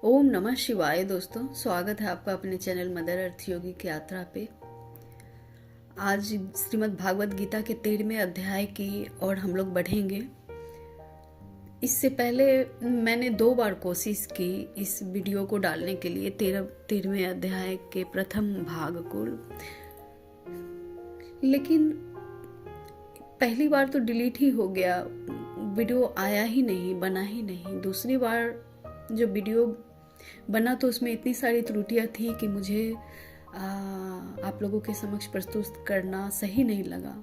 ओम नमः शिवाय। दोस्तों, स्वागत है आपका अपने चैनल मदर अर्थ योगी की यात्रा पे। आज श्रीमद् भागवत गीता के 13वें अध्याय की ओर हम लोग बढ़ेंगे। इससे पहले मैंने 2 बार कोशिश की इस वीडियो को डालने के लिए, 13वें अध्याय के प्रथम भाग को, लेकिन पहली बार तो डिलीट ही हो गया, वीडियो आया ही नहीं, बना ही नहीं। दूसरी बार जो वीडियो बना तो उसमें इतनी सारी त्रुटियां थी कि मुझे आप लोगों के समक्ष प्रस्तुत करना सही नहीं लगा।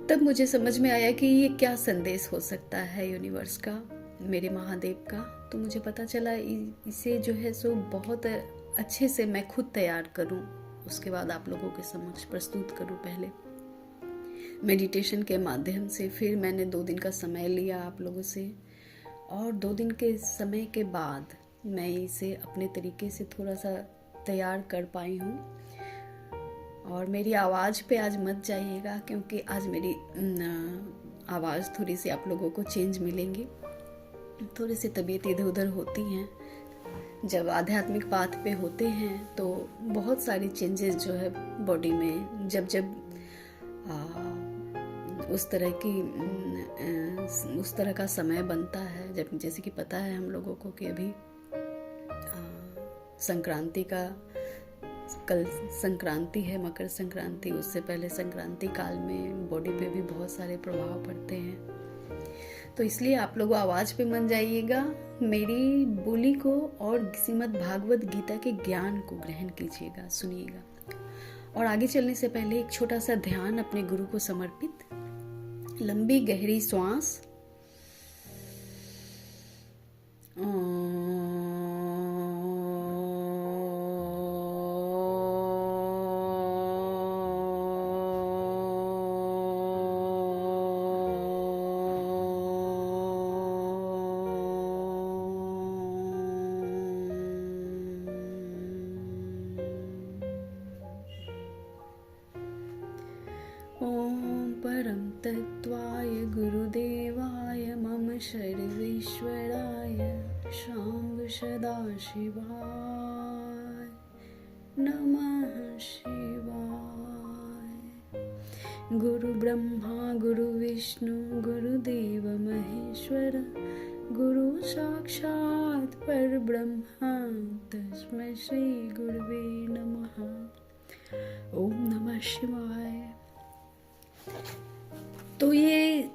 तब मुझे समझ में आया कि ये क्या संदेश हो सकता है यूनिवर्स का, मेरे महादेव का। तो मुझे पता चला इसे जो है सो बहुत अच्छे से मैं खुद तैयार करूं, उसके बाद आप लोगों के समक्ष प्रस्तुत करूं। पहले मेडिटेशन के माध्यम से, फिर मैंने 2 दिन का समय लिया आप लोगों से, और 2 दिन के समय के बाद मैं इसे अपने तरीके से थोड़ा सा तैयार कर पाई हूँ। और मेरी आवाज़ पे आज मत जाइएगा, क्योंकि आज मेरी आवाज़ थोड़ी सी आप लोगों को चेंज मिलेंगी। थोड़ी सी तबीयत इधर उधर होती हैं, जब आध्यात्मिक पाथ पे होते हैं तो बहुत सारी चेंजेस जो है बॉडी में, जब उस तरह का समय बनता है, जब जैसे कि पता है हम लोगों को कि अभी संक्रांति का, कल संक्रांति है, मकर संक्रांति। उससे पहले संक्रांति काल में बॉडी पे भी बहुत सारे प्रभाव पड़ते हैं। तो इसलिए आप लोग आवाज़ पे मन जाइएगा, मेरी बोली को और श्रीमद् भागवत गीता के ज्ञान को ग्रहण कीजिएगा, सुनिएगा। और आगे चलने से पहले एक छोटा सा ध्यान अपने गुरु को समर्पित। लंबी गहरी श्वास, ओम परम तत्वाय गुरुदेवाय मम सर्वेश्वराय शाम्ब सदाशिवाय नमः शिवाय। गुरु ब्रह्मा गुरु विष्णु गुरुदेव महेश्वर, गुरु साक्षात् परब्रह्म तस्मै श्री गुरुवे नमः। ओम नमः शिवाय। तो ये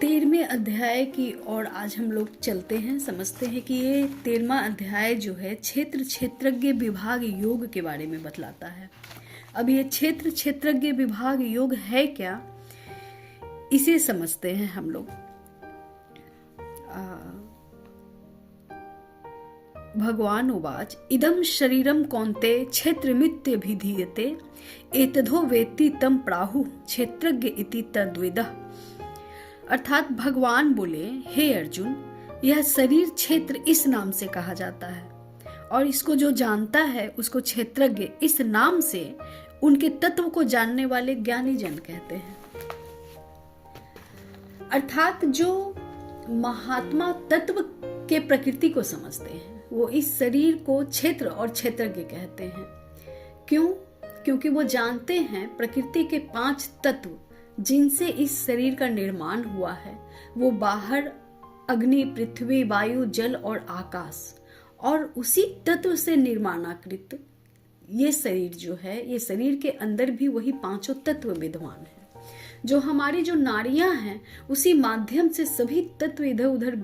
13वें अध्याय की ओर आज हम लोग चलते हैं। समझते हैं कि ये 13वां अध्याय जो है क्षेत्र क्षेत्रज्ञ विभाग योग के बारे में बतलाता है। अब ये क्षेत्र क्षेत्रज्ञ विभाग योग है क्या, इसे समझते हैं हम लोग। भगवान उवाच इदं शरीरम कौन्तेय क्षेत्रमित्यभिधीयते एतद्धो वेत्ति तं प्राहुः क्षेत्रज्ञ इति तद्विदः। अर्थात भगवान बोले, हे अर्जुन, यह शरीर क्षेत्र इस नाम से कहा जाता है, और इसको जो जानता है उसको क्षेत्रज्ञ इस नाम से उनके तत्व को जानने वाले ज्ञानी जन कहते हैं। अर्थात जो महात्मा तत्व के प्रकृति को समझते हैं वो इस शरीर को क्षेत्र और क्षेत्रज्ञ कहते हैं। क्यों? क्योंकि वो जानते हैं प्रकृति के 5 तत्व जिनसे इस शरीर का निर्माण हुआ है, वो बाहर अग्नि, पृथ्वी, वायु, जल और आकाश, और उसी तत्व से निर्माणाकृत ये शरीर जो है, ये शरीर के अंदर भी वही 5 तत्व विद्यमान है। जो हमारी जो नाड़ियां हैं उसी माध्यम से सभी तत्व इधर उधर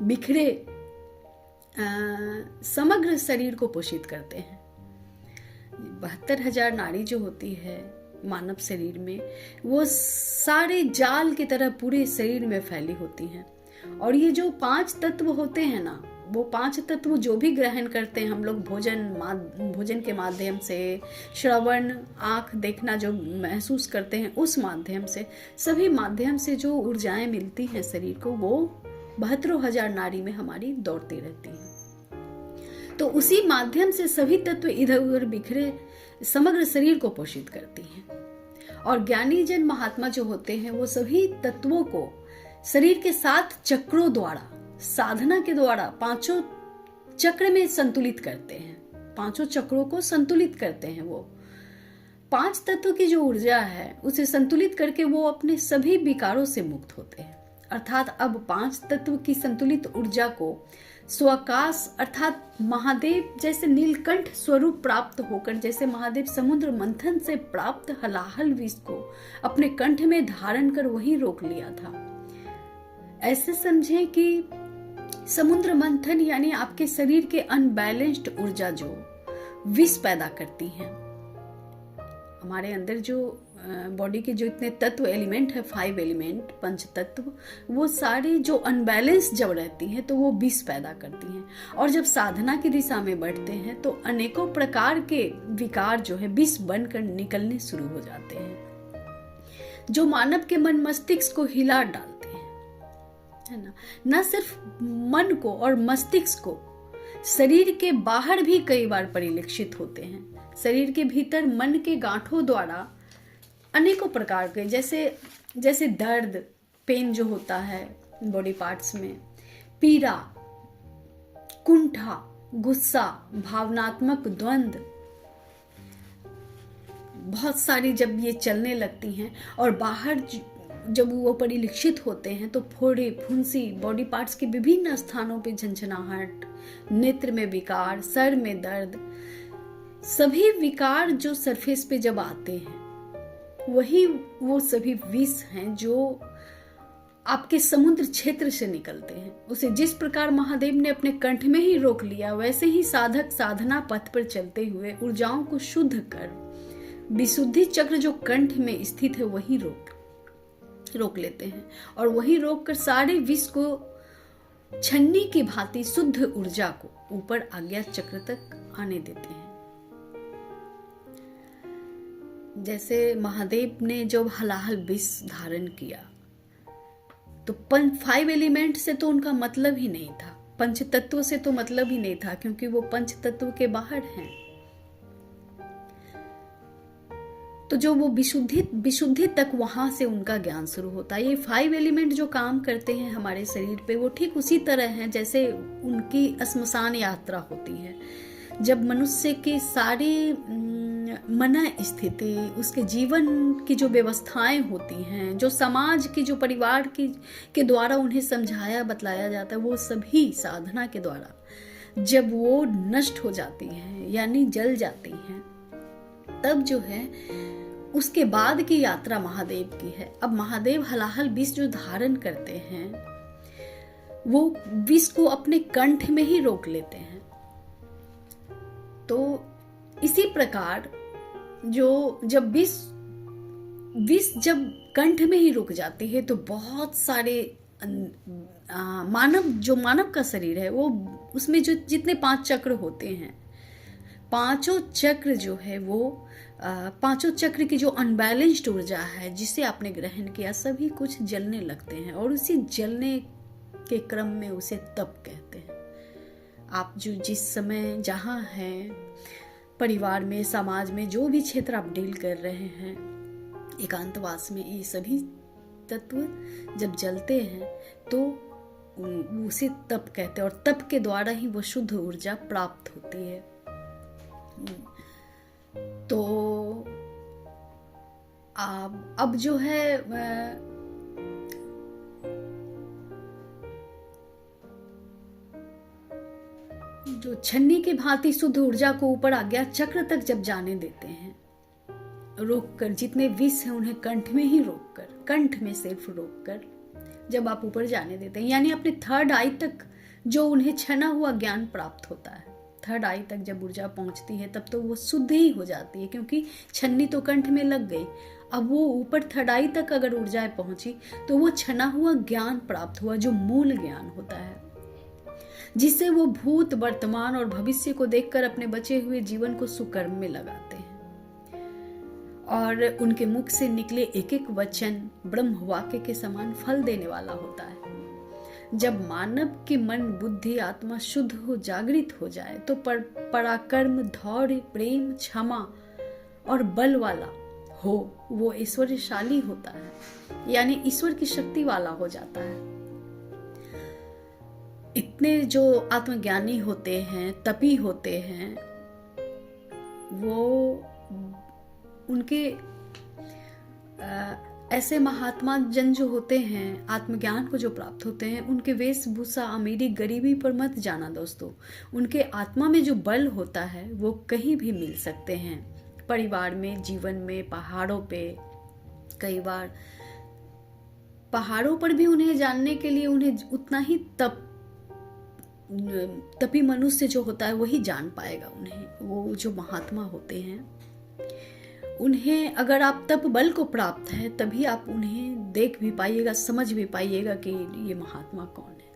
बिखरे समग्र शरीर को पोषित करते हैं। 72,000 नाड़ी जो होती है मानव शरीर में, वो सारे जाल की तरह पूरे शरीर में फैली होती हैं। और ये जो 5 तत्व होते हैं ना, वो 5 तत्व जो भी ग्रहण करते हैं हम लोग, भोजन के माध्यम से, श्रवण, आँख देखना जो महसूस करते हैं उस माध्यम से, सभी माध्यम से जो ऊर्जाएं मिलती हैं शरीर को, वो 72,000 नाड़ी में हमारी दौड़ती रहती है। तो उसी माध्यम से सभी तत्व इधर उधर बिखरे समग्र शरीर को पोषित करती हैं। और ज्ञानी जन महात्मा जो होते हैं वो सभी तत्वों को शरीर के 7 चक्रों द्वारा साधना के द्वारा पांचों चक्र में संतुलित करते हैं, पांचों चक्रों को संतुलित करते हैं। वो पांच तत्व की जो ऊर्जा है उसे संतुलित करके वो अपने सभी विकारों से मुक्त होते हैं। अर्थात अब पांच तत्व की संतुलित ऊर्जा को स्वाकाश अर्थात महादेव जैसे नीलकंठ स्वरूप प्राप्त होकर, जैसे महादेव समुद्र मंथन से प्राप्त हलाहल विष को अपने कंठ में धारण कर वहीं रोक लिया था। ऐसे समझें कि समुद्र मंथन यानी आपके शरीर के अनबैलेंस्ड ऊर्जा जो विष पैदा करती हैं। हमारे अंदर जो बॉडी के जो इतने तत्व एलिमेंट है, 5 एलिमेंट, पंच तत्व, वो सारे जो अनबैलेंस जब रहती हैं तो वो विष पैदा करती हैं। और जब साधना की दिशा में बढ़ते हैं तो अनेकों प्रकार के विकार जो है विष बनकर निकलने शुरू हो जाते हैं, जो मानव के मन मस्तिष्क को हिला डालते हैं, है ना। न सिर्फ मन को और मस्तिष्क को, शरीर के बाहर भी कई बार परिलक्षित होते हैं। शरीर के भीतर मन के गांठों द्वारा अनेकों प्रकार के, जैसे दर्द, पेन जो होता है बॉडी पार्ट्स में, पीड़ा, कुंठा, गुस्सा, भावनात्मक द्वंद्व, बहुत सारी जब ये चलने लगती हैं और बाहर जब वो परिलक्षित होते हैं तो फोड़े, फुंसी, बॉडी पार्ट्स के विभिन्न स्थानों पे झंझनाहट, नेत्र में विकार, सर में दर्द, सभी विकार जो सरफेस पे जब आते हैं वही वो सभी विष हैं जो आपके समुद्र क्षेत्र से निकलते हैं। उसे जिस प्रकार महादेव ने अपने कंठ में ही रोक लिया, वैसे ही साधक साधना पथ पर चलते हुए ऊर्जाओं को शुद्ध कर विशुद्धि चक्र जो कंठ में स्थित है वही रोक लेते हैं और वही रोक कर सारे विष को छन्नी की भांति शुद्ध ऊर्जा को ऊपर आज्ञा चक्र तक आने देते हैं। जैसे महादेव ने जब हलाहल विष धारण किया तो 5 एलिमेंट से तो उनका मतलब ही नहीं था, पंच तत्व से तो मतलब ही नहीं था, क्योंकि वो पंच तत्व के बाहर हैं। तो जो वो विशुद्धि तक वहां से उनका ज्ञान शुरू होता है। ये 5 एलिमेंट जो काम करते हैं हमारे शरीर पे, वो ठीक उसी तरह हैं जैसे उनकी श्मशान यात्रा होती है। जब मनुष्य के सारे मन स्थिति, उसके जीवन की जो व्यवस्थाएं होती हैं, जो समाज की, जो परिवार की के द्वारा उन्हें समझाया बतलाया जाता है, वो सभी साधना के द्वारा जब वो नष्ट हो जाती हैं यानी जल जाती हैं, तब जो है उसके बाद की यात्रा महादेव की है। अब महादेव हलाहल विष जो धारण करते हैं वो विष को अपने कंठ में ही रोक लेते हैं। तो इसी प्रकार जब विष जब कंठ में ही रुक जाती है तो बहुत सारे मानव का शरीर है वो, उसमें जो जितने 5 चक्र होते हैं, पांचों चक्र जो है वो पांचों चक्र की जो अनबैलेंस्ड ऊर्जा है जिसे आपने ग्रहण किया, सभी कुछ जलने लगते हैं और उसी जलने के क्रम में उसे तप कहते हैं। आप जो जिस समय जहाँ हैं, परिवार में, समाज में, जो भी क्षेत्र आप डील कर रहे हैं, एकांतवास में, ये सभी तत्व जब जलते हैं तो उसे तप कहते हैं और तप के द्वारा ही वो शुद्ध ऊर्जा प्राप्त होती है। तो अब जो है जो छन्नी के भांति शुद्ध ऊर्जा को ऊपर आज्ञा चक्र तक जब जाने देते हैं, रोककर, जितने विष हैं उन्हें कंठ में ही रोककर, कंठ में सिर्फ रोककर जब आप ऊपर जाने देते हैं, यानी अपने 3rd आई तक जो उन्हें छना हुआ ज्ञान प्राप्त होता है, 3rd आई तक जब ऊर्जा पहुंचती है तब तो वो शुद्ध ही हो जाती है, क्योंकि छन्नी तो कंठ में लग गई। अब वो ऊपर 3rd आई तक अगर ऊर्जाएं पहुंची तो वो छना हुआ ज्ञान प्राप्त हुआ, जो मूल ज्ञान होता है, जिससे वो भूत, वर्तमान और भविष्य को देखकर अपने बचे हुए जीवन को सुकर्म में लगाते हैं और उनके मुख से निकले एक एक वचन ब्रह्म वाक्य के समान फल देने वाला होता है। जब मानव की मन, बुद्धि, आत्मा शुद्ध हो, जागृत हो जाए तो पराक्रम, धैर्य, प्रेम, क्षमा और बल वाला हो, वो ऐश्वर्यशाली होता है, यानी ईश्वर की शक्ति वाला हो जाता है। इतने जो आत्मज्ञानी होते हैं, तपी होते हैं, वो उनके ऐसे महात्मा जन जो होते हैं, आत्मज्ञान को जो प्राप्त होते हैं, उनके वेशभूषा, अमीरी, गरीबी पर मत जाना दोस्तों। उनके आत्मा में जो बल होता है वो कहीं भी मिल सकते हैं, परिवार में, जीवन में, पहाड़ों पे। कई बार पहाड़ों पर भी उन्हें जानने के लिए उन्हें उतना ही तपी मनुष्य जो होता है वही जान पाएगा उन्हें। वो जो महात्मा होते हैं, उन्हें अगर आप तप बल को प्राप्त है तभी आप उन्हें देख भी पाइएगा, समझ भी पाइएगा कि ये महात्मा कौन है।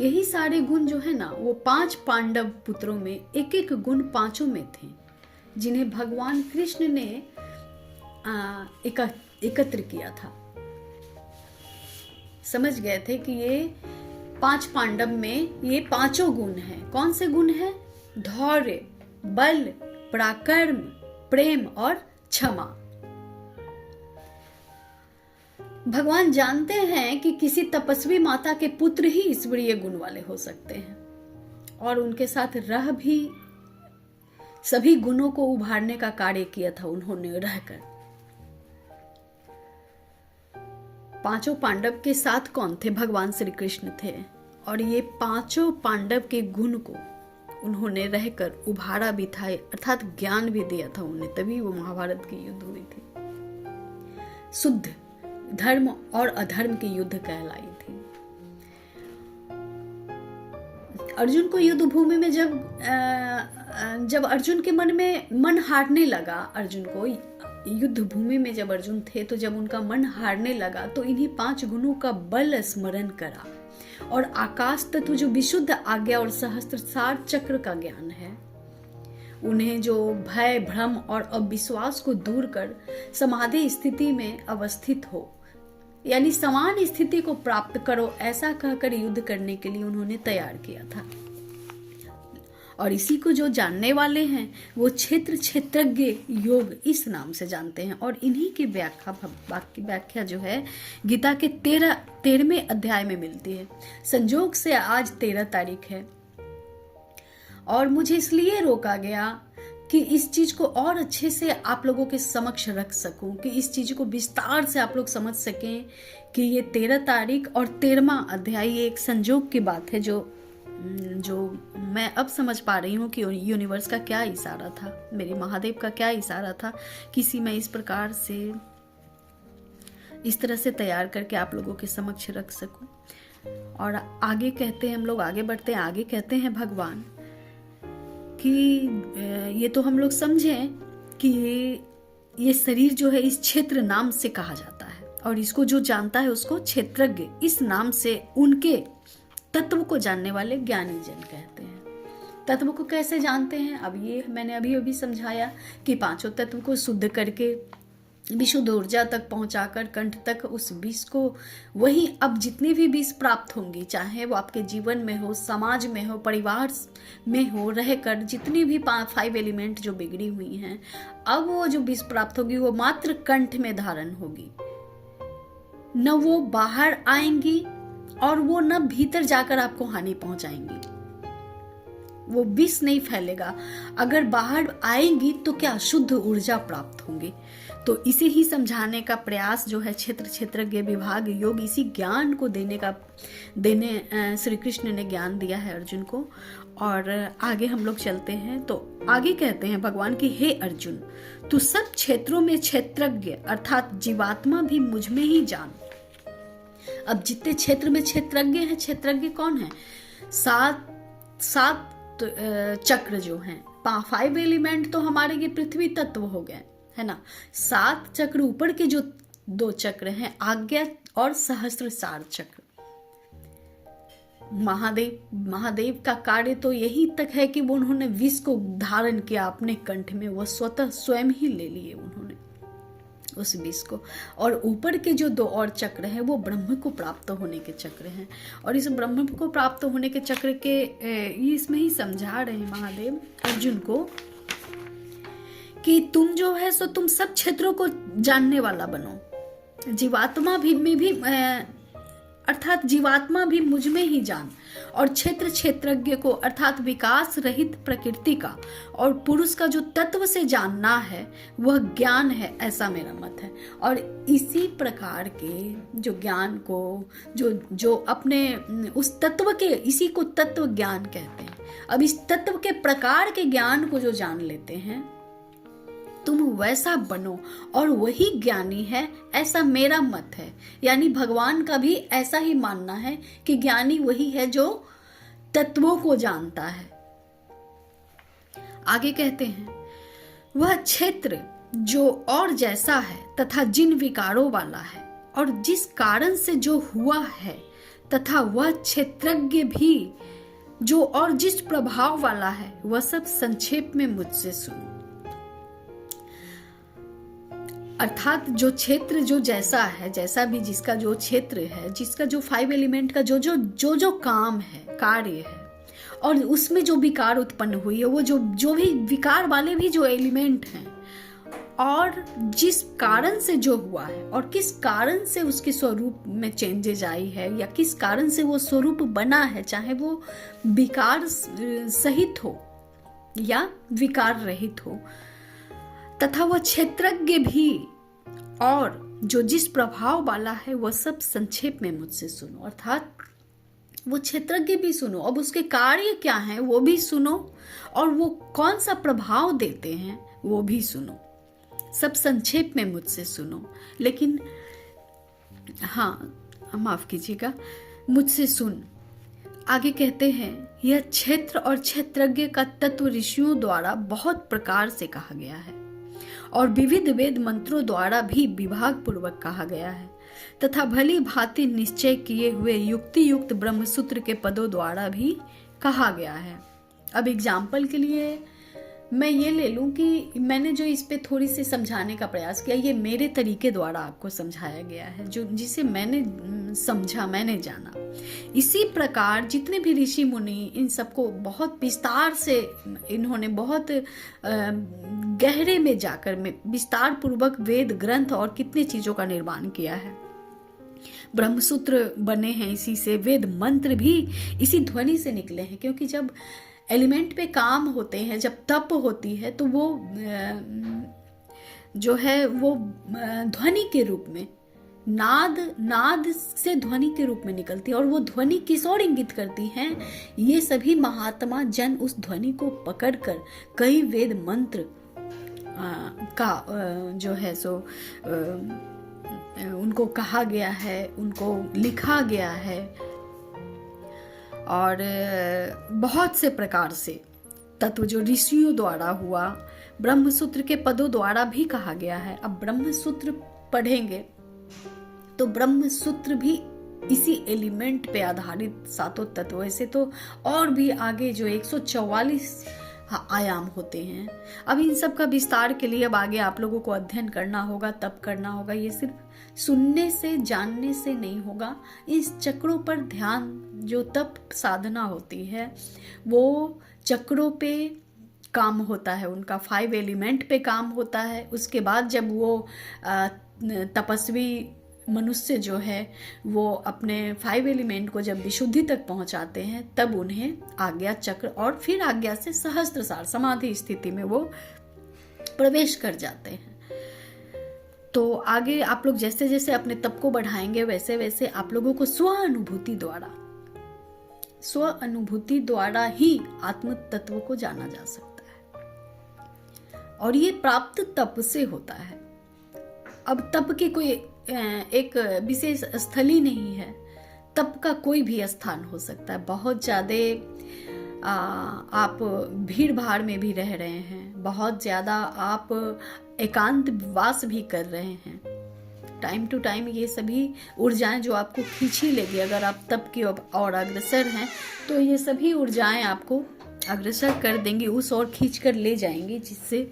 यही सारे गुण जो है ना, वो 5 पांडव पुत्रों में एक एक गुण 5 में थे, जिन्हें भगवान कृष्ण ने एकत्र किया था। समझ गए थे कि ये 5 पांडव में ये 5 गुण हैं। कौन से गुण हैं? धैर्य, बल, पराक्रम, प्रेम और क्षमा। भगवान जानते हैं कि किसी तपस्वी माता के पुत्र ही ईश्वरीय गुण वाले हो सकते हैं, और उनके साथ रह भी सभी गुणों को उभारने का कार्य किया था उन्होंने रहकर। 5 पांडव के साथ कौन थे? भगवान श्री कृष्ण थे, और ये 5 पांडव के गुण को उन्होंने रहकर उभारा भी था, अर्थात ज्ञान भी दिया था उन्हें, तभी वो महाभारत की युद्ध हुई थी। शुद्ध धर्म और अधर्म की युद्ध कहलाई थी। अर्जुन को युद्ध भूमि में जब अर्जुन के मन हारने लगा, अर्जुन को युद्ध भूमि में जब अर्जुन थे तो जब उनका मन हारने लगा तो इन्हीं 5 गुणों का बल स्मरण करा, और आकाश तत्व जो विशुद्ध आज्ञा और सहस्त्रसार चक्र का ज्ञान है, उन्हें जो भय, भ्रम और अविश्वास को दूर कर समाधि स्थिति में अवस्थित हो, यानी समान स्थिति को प्राप्त करो, ऐसा कहकर युद्ध करने के लिए उन्होंने तैयार किया था। और इसी को जो जानने वाले हैं वो क्षेत्रज्ञ योग इस नाम से जानते हैं, और इन्हीं की व्याख्या जो है गीता के 13वें अध्याय में मिलती है। संजोग से आज 13 तारीख है, और मुझे इसलिए रोका गया कि इस चीज को और अच्छे से आप लोगों के समक्ष रख सकूं, कि इस चीज को विस्तार से आप लोग समझ सकें कि ये 13 तारीख और 13वां अध्याय ये एक संजोग की बात है, जो मैं अब समझ पा रही हूँ कि यूनिवर्स का क्या इशारा था, मेरे महादेव का क्या इशारा था, किसी मैं इस प्रकार से इस तरह से तैयार करके आप लोगों के समक्ष रख सकूं। और आगे कहते हैं, हम लोग आगे बढ़ते हैं, आगे कहते हैं भगवान कि ये तो हम लोग समझें कि ये शरीर जो है इस क्षेत्र नाम से कहा जाता है, और इसको जो जानता है उसको क्षेत्रज्ञ इस नाम से उनके तत्व को जानने वाले ज्ञानी जन कहते हैं। तत्व को कैसे जानते हैं? अब ये मैंने अभी समझाया कि 5 तत्व को शुद्ध करके विशुद्ध ऊर्जा तक पहुंचाकर कंठ तक उस विष को, वही अब जितनी भी विष प्राप्त होंगी, चाहे वो आपके जीवन में हो, समाज में हो, परिवार में हो, रहकर जितनी भी 5 एलिमेंट जो बिगड़ी हुई हैं, अब वो जो विष प्राप्त होगी वो मात्र कंठ में धारण होगी, न वो बाहर आएंगी और वो न भीतर जाकर आपको हानि पहुंचाएंगी। वो विष नहीं फैलेगा। अगर बाहर आएंगी तो क्या शुद्ध ऊर्जा प्राप्त होंगी। तो इसे ही समझाने का प्रयास जो है क्षेत्रज्ञ विभाग योग, इसी ज्ञान को देने श्री कृष्ण ने ज्ञान दिया है अर्जुन को। और आगे हम लोग चलते हैं तो आगे कहते हैं भगवान की, हे अर्जुन, तू सब क्षेत्रों में क्षेत्रज्ञ अर्थात जीवात्मा भी मुझ में ही जान। अब जितने क्षेत्र में क्षेत्रज्ञ हैं, क्षेत्रज्ञ कौन है? 7 चक्र जो हैं, 5 एलिमेंट तो हमारे ये पृथ्वी तत्व हो गए, है ना। 7 चक्र ऊपर के जो 2 चक्र हैं, आज्ञा और सहस्त्रसार चक्र। महादेव का कार्य तो यही तक है कि वो उन्होंने विष को धारण किया अपने कंठ में, वो स्वतः स्वयं ही ले लिए उन्होंने उस विष को। और ऊपर के जो 2 और चक्र हैं वो ब्रह्म को प्राप्त होने के चक्र हैं, और इस ब्रह्म को प्राप्त होने के चक्र के इसमें ही समझा रहे हैं महादेव अर्जुन को कि तुम जो है सो तुम सब क्षेत्रों को जानने वाला बनो। जीवात्मा भी में भी अर्थात जीवात्मा भी मुझ में ही जान, और क्षेत्र क्षेत्रज्ञ को अर्थात विकास रहित प्रकृति का और पुरुष का जो तत्व से जानना है वह ज्ञान है, ऐसा मेरा मत है। और इसी प्रकार के जो ज्ञान को जो अपने उस तत्व के, इसी को तत्व ज्ञान कहते हैं। अब इस तत्व के प्रकार के ज्ञान को जो जान लेते हैं, तुम वैसा बनो और वही ज्ञानी है, ऐसा मेरा मत है। यानी भगवान का भी ऐसा ही मानना है कि ज्ञानी वही है जो तत्वों को जानता है। आगे कहते हैं, वह क्षेत्र जो और जैसा है तथा जिन विकारों वाला है और जिस कारण से जो हुआ है, तथा वह क्षेत्रज्ञ भी जो और जिस प्रभाव वाला है, वह सब संक्षेप में मुझसे सुनो। अर्थात जो क्षेत्र जो जैसा है, जैसा भी जिसका जो क्षेत्र है, जिसका जो 5 एलिमेंट का जो काम है, कार्य है, और उसमें जो विकार उत्पन्न हुई है, वो जो भी विकार वाले भी जो एलिमेंट हैं, और जिस कारण से जो हुआ है और किस कारण से उसके स्वरूप में चेंजेज आई है, या किस कारण से वो स्वरूप बना है, चाहे वो विकार सहित हो या विकार रहित हो, तथा वह क्षेत्रज्ञ भी और जो जिस प्रभाव वाला है, वह सब संक्षेप में मुझसे सुनो। अर्थात वो क्षेत्रज्ञ भी सुनो, अब उसके कार्य क्या हैं वो भी सुनो, और वो कौन सा प्रभाव देते हैं वो भी सुनो। सब संक्षेप में मुझसे सुनो। लेकिन हाँ, माफ कीजिएगा, मुझसे सुन। आगे कहते हैं, यह क्षेत्र और क्षेत्रज्ञ का तत्व ऋषियों द्वारा बहुत प्रकार से कहा गया है और विविध वेद मंत्रों द्वारा भी विभाग पूर्वक कहा गया है, तथा भली भांति निश्चय किए हुए युक्ति युक्त ब्रह्मसूत्र के पदों द्वारा भी कहा गया है। अब एग्जाम्पल के लिए मैं ये ले लूं कि मैंने जो इस पे थोड़ी सी समझाने का प्रयास किया, ये मेरे तरीके द्वारा आपको समझाया गया है, जो जिसे मैंने समझा, मैंने जाना। इसी प्रकार जितने भी ऋषि मुनि, इन सबको बहुत विस्तार से इन्होंने बहुत गहरे में जाकर में विस्तार पूर्वक वेद ग्रंथ और कितने चीजों का निर्माण किया है। ब्रह्मसूत्र बने हैं इसी से, वेद मंत्र भी इसी ध्वनि से निकले हैं, क्योंकि जब एलिमेंट पे काम होते हैं, जब तप होती है, तो वो जो है वो ध्वनि के रूप में, नाद से ध्वनि के रूप में निकलती है, और वो ध्वनि किस ओर इंगित करती है, ये सभी महात्मा जन उस ध्वनि को पकड़कर कई वेद मंत्र का जो है सो उनको कहा गया है, उनको लिखा गया है, और बहुत से प्रकार से तत्व जो ऋषियों द्वारा हुआ, ब्रह्मसूत्र के पदों द्वारा भी कहा गया है। अब ब्रह्मसूत्र पढ़ेंगे तो ब्रह्मसूत्र भी इसी एलिमेंट पे आधारित सातों तत्व, ऐसे तो और भी आगे जो 144 आयाम होते हैं। अब इन सब का विस्तार के लिए अब आगे आप लोगों को अध्ययन करना होगा, तप करना होगा। ये सिर्फ सुनने से, जानने से नहीं होगा। इस चक्रों पर ध्यान, जो तप साधना होती है, वो चक्रों पे काम होता है, उनका 5 एलिमेंट पे काम होता है। उसके बाद जब वो तपस्वी मनुष्य जो है वो अपने 5 एलिमेंट को जब विशुद्धि तक पहुंचाते हैं, तब उन्हें आज्ञा चक्र और फिर आज्ञा से सहस्त्रसार समाधि स्थिति में वो प्रवेश कर जाते हैं। तो आगे आप लोग जैसे जैसे अपने तप को बढ़ाएंगे, वैसे वैसे आप लोगों को स्व अनुभूति द्वारा ही आत्म तत्व को जाना जा सकता है, और ये प्राप्त तप से होता है। अब तप की कोई एक विशेष स्थल ही नहीं है, तप का कोई भी स्थान हो सकता है। बहुत ज़्यादा आप भीड़ भाड़ में भी रह रहे हैं, बहुत ज़्यादा आप एकांत वास भी कर रहे हैं, टाइम टू टाइम ये सभी ऊर्जाएं जो आपको खींच ही लेगी, अगर आप तप की और अग्रसर हैं तो ये सभी ऊर्जाएं आपको अग्रसर कर देंगी, उस ओर खींच कर ले जाएंगी, जिससे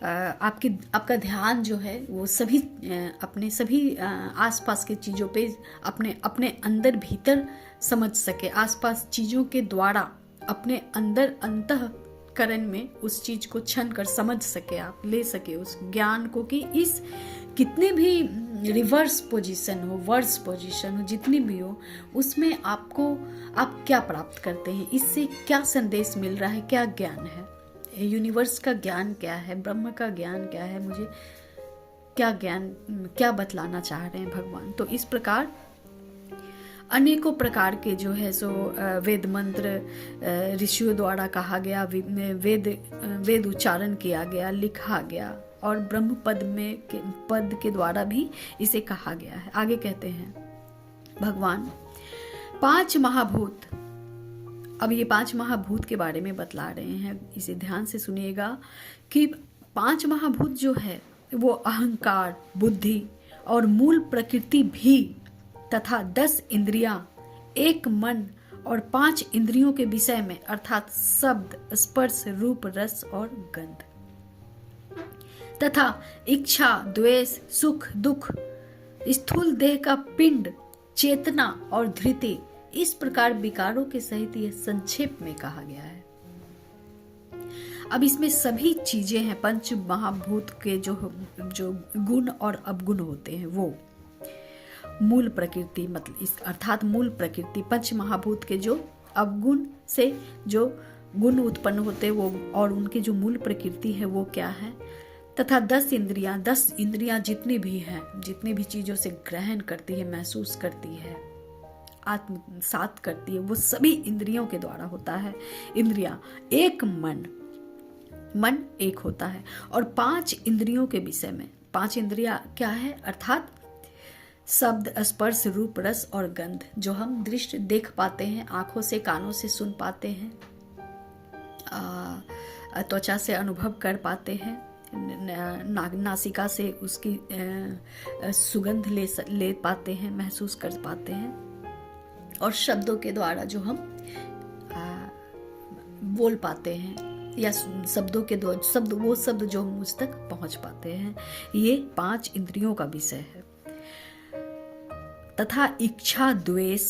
आपका ध्यान जो है वो सभी अपने सभी आसपास के चीज़ों पे अपने अंदर भीतर समझ सके, आसपास चीज़ों के द्वारा अपने अंदर अंतःकरण में उस चीज़ को छन कर समझ सके, आप ले सके उस ज्ञान को कि इस कितने भी रिवर्स पोजीशन हो, वर्स पोजीशन हो, जितनी भी हो, उसमें आपको आप क्या प्राप्त करते हैं, इससे क्या संदेश मिल रहा है, क्या ज्ञान है, यूनिवर्स का ज्ञान क्या है, ब्रह्म का ज्ञान क्या है, मुझे क्या ज्ञान, क्या बतलाना चाह रहे हैं भगवान। तो इस प्रकार अनेकों प्रकार के जो है सो वेद मंत्र ऋषियों द्वारा कहा गया, वेद उच्चारण किया गया, लिखा गया, और ब्रह्म पद के द्वारा भी इसे कहा गया है। आगे कहते हैं भगवान 5 महाभूत। अब ये 5 महाभूत के बारे में बतला रहे हैं, इसे ध्यान से सुनिएगा कि 5 महाभूत जो है वो अहंकार, बुद्धि और मूल प्रकृति भी, तथा 10 इंद्रियां, 1 मन और 5 इंद्रियों के विषय में, अर्थात शब्द, स्पर्श, रूप, रस और गंध, तथा इच्छा, द्वेष, सुख, दुख, स्थूल देह का पिंड, चेतना और धृति, इस प्रकार विकारों के सहित यह संक्षेप में कहा गया है। अब इसमें सभी चीजें हैं, पंच महाभूत के जो गुण और अवगुण होते हैं, वो मूल प्रकृति, मतलब इस अर्थात मूल प्रकृति, पंच महाभूत के जो अवगुण से जो गुण उत्पन्न होते हैं वो, और उनकी जो मूल प्रकृति है वो क्या है, तथा 10 इंद्रियां जितनी भी हैं, जितनी भी चीजों से ग्रहण करती है, महसूस करती है, आत्मसात करती है, वो सभी इंद्रियों के द्वारा होता है। इंद्रियां, 1 मन एक होता है, और 5 इंद्रियों के विषय में, 5 इंद्रियां क्या है, अर्थात शब्द, स्पर्श, रूप, रस और गंध, जो हम दृष्टि देख पाते हैं, आंखों से, कानों से सुन पाते हैं, त्वचा से अनुभव कर पाते हैं, नासिका से उसकी सुगंध ले पाते हैं, महसूस कर पाते हैं, और शब्दों के द्वारा जो हम बोल पाते हैं, या शब्दों के द्वारा वो शब्द जो हम मुझ तक पहुंच पाते हैं, ये 5 इंद्रियों का विषय है। तथा इच्छा, द्वेष,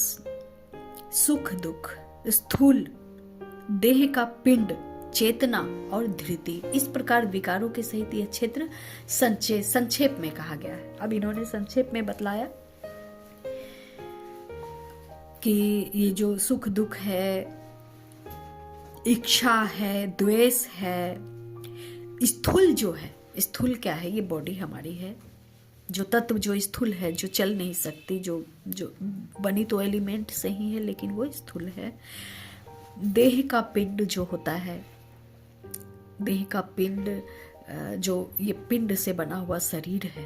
सुख, दुख, स्थूल देह का पिंड, चेतना और धृति, इस प्रकार विकारों के सहित यह क्षेत्र संक्षेप में कहा गया है। अब इन्होंने संक्षेप में बतलाया कि ये जो सुख दुख है, इच्छा है, द्वेष है, स्थूल जो है, स्थूल क्या है, ये बॉडी हमारी है, जो तत्व जो स्थूल है, जो चल नहीं सकती, जो बनी तो एलिमेंट से ही है लेकिन वो स्थूल है। देह का पिंड जो होता है, देह का पिंड, जो ये पिंड से बना हुआ शरीर है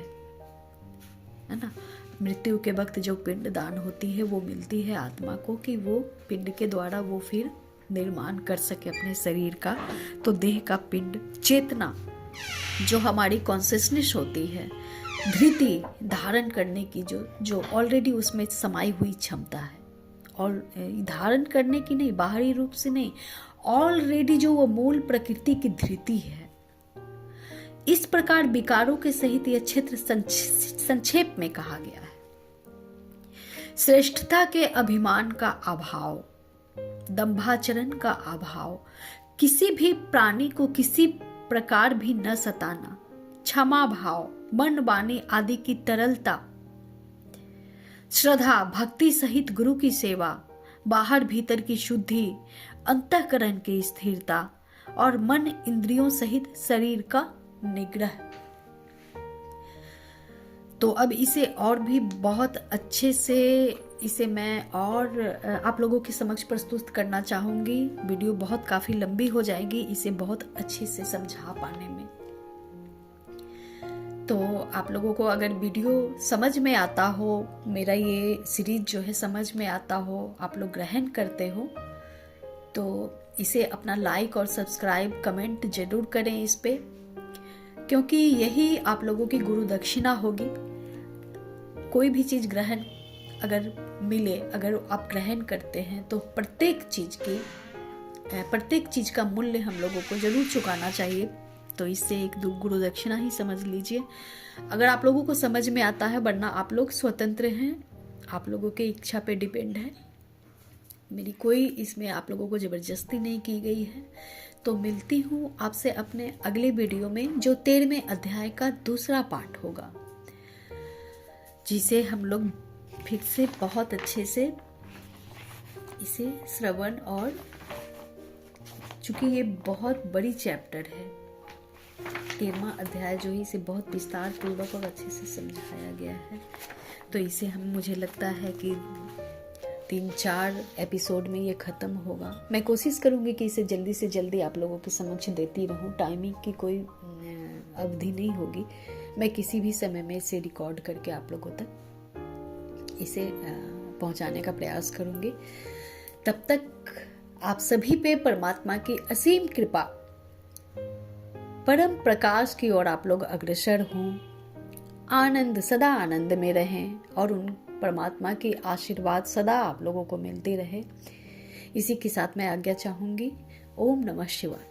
ना, मृत्यु के वक्त जो पिंड दान होती है वो मिलती है आत्मा को, कि वो पिंड के द्वारा वो फिर निर्माण कर सके अपने शरीर का। तो देह का पिंड, चेतना जो हमारी कॉन्शियसनेस होती है, धृति धारण करने की जो ऑलरेडी उसमें समाई हुई क्षमता है, और धारण करने की नहीं, बाहरी रूप से नहीं, ऑलरेडी जो वो मूल प्रकृति की धृति है। इस प्रकार विकारों के सहित यह क्षेत्र संक्षेप में कहा गया है। श्रेष्ठता के अभिमान का अभाव, दंभाचरण का अभाव, किसी भी प्राणी को किसी प्रकार भी न सताना, क्षमा भाव, मन वाणी आदि की तरलता, श्रद्धा भक्ति सहित गुरु की सेवा, बाहर भीतर की शुद्धि, अंतःकरण की स्थिरता, और मन इंद्रियों सहित शरीर का निग्रह। तो अब इसे और भी बहुत अच्छे से इसे मैं और आप लोगों के समक्ष प्रस्तुत करना चाहूंगी। वीडियो बहुत काफी लंबी हो जाएगी इसे बहुत अच्छे से समझा पाने में। तो आप लोगों को अगर वीडियो समझ में आता हो, मेरा ये सीरीज जो है समझ में आता हो, आप लोग ग्रहण करते हो, तो इसे अपना लाइक और सब्सक्राइब कमेंट जरूर करें इस पे, क्योंकि यही आप लोगों की गुरु दक्षिणा होगी। कोई भी चीज ग्रहण अगर मिले, अगर आप ग्रहण करते हैं, तो प्रत्येक चीज का मूल्य हम लोगों को जरूर चुकाना चाहिए। तो इससे एक गुरु दक्षिणा ही समझ लीजिए। अगर आप लोगों को समझ में आता है, वरना आप लोग स्वतंत्र हैं, आप लोगों के इच्छा पे डिपेंड है, मेरी कोई इसमें आप लोगों को जबरदस्ती नहीं की गई है। तो मिलती हूँ आपसे अपने अगले वीडियो में, जो 13वें अध्याय का दूसरा पार्ट होगा। जिसे हम लोग फिर से बहुत अच्छे से इसे श्रवण, और चूंकि ये बहुत बड़ी चैप्टर है, 13वां अध्याय जो है, इसे बहुत विस्तार पूर्वक और अच्छे से समझाया गया है। तो इसे मुझे लगता है कि 3-4 एपिसोड में ये ख़त्म होगा। मैं कोशिश करूँगी कि इसे जल्दी से जल्दी आप लोगों के समक्ष देती रहूँ। टाइमिंग की कोई अवधि नहीं होगी, मैं किसी भी समय में इसे रिकॉर्ड करके आप लोगों तक इसे पहुँचाने का प्रयास करूँगी। तब तक आप सभी पे परमात्मा की असीम कृपा, परम प्रकाश की ओर आप लोग अग्रसर हों, आनंद सदा आनंद में रहें और उन परमात्मा की आशीर्वाद सदा आप लोगों को मिलती रहे। इसी के साथ मैं आज्ञा चाहूँगी। ओम नमः शिवाय।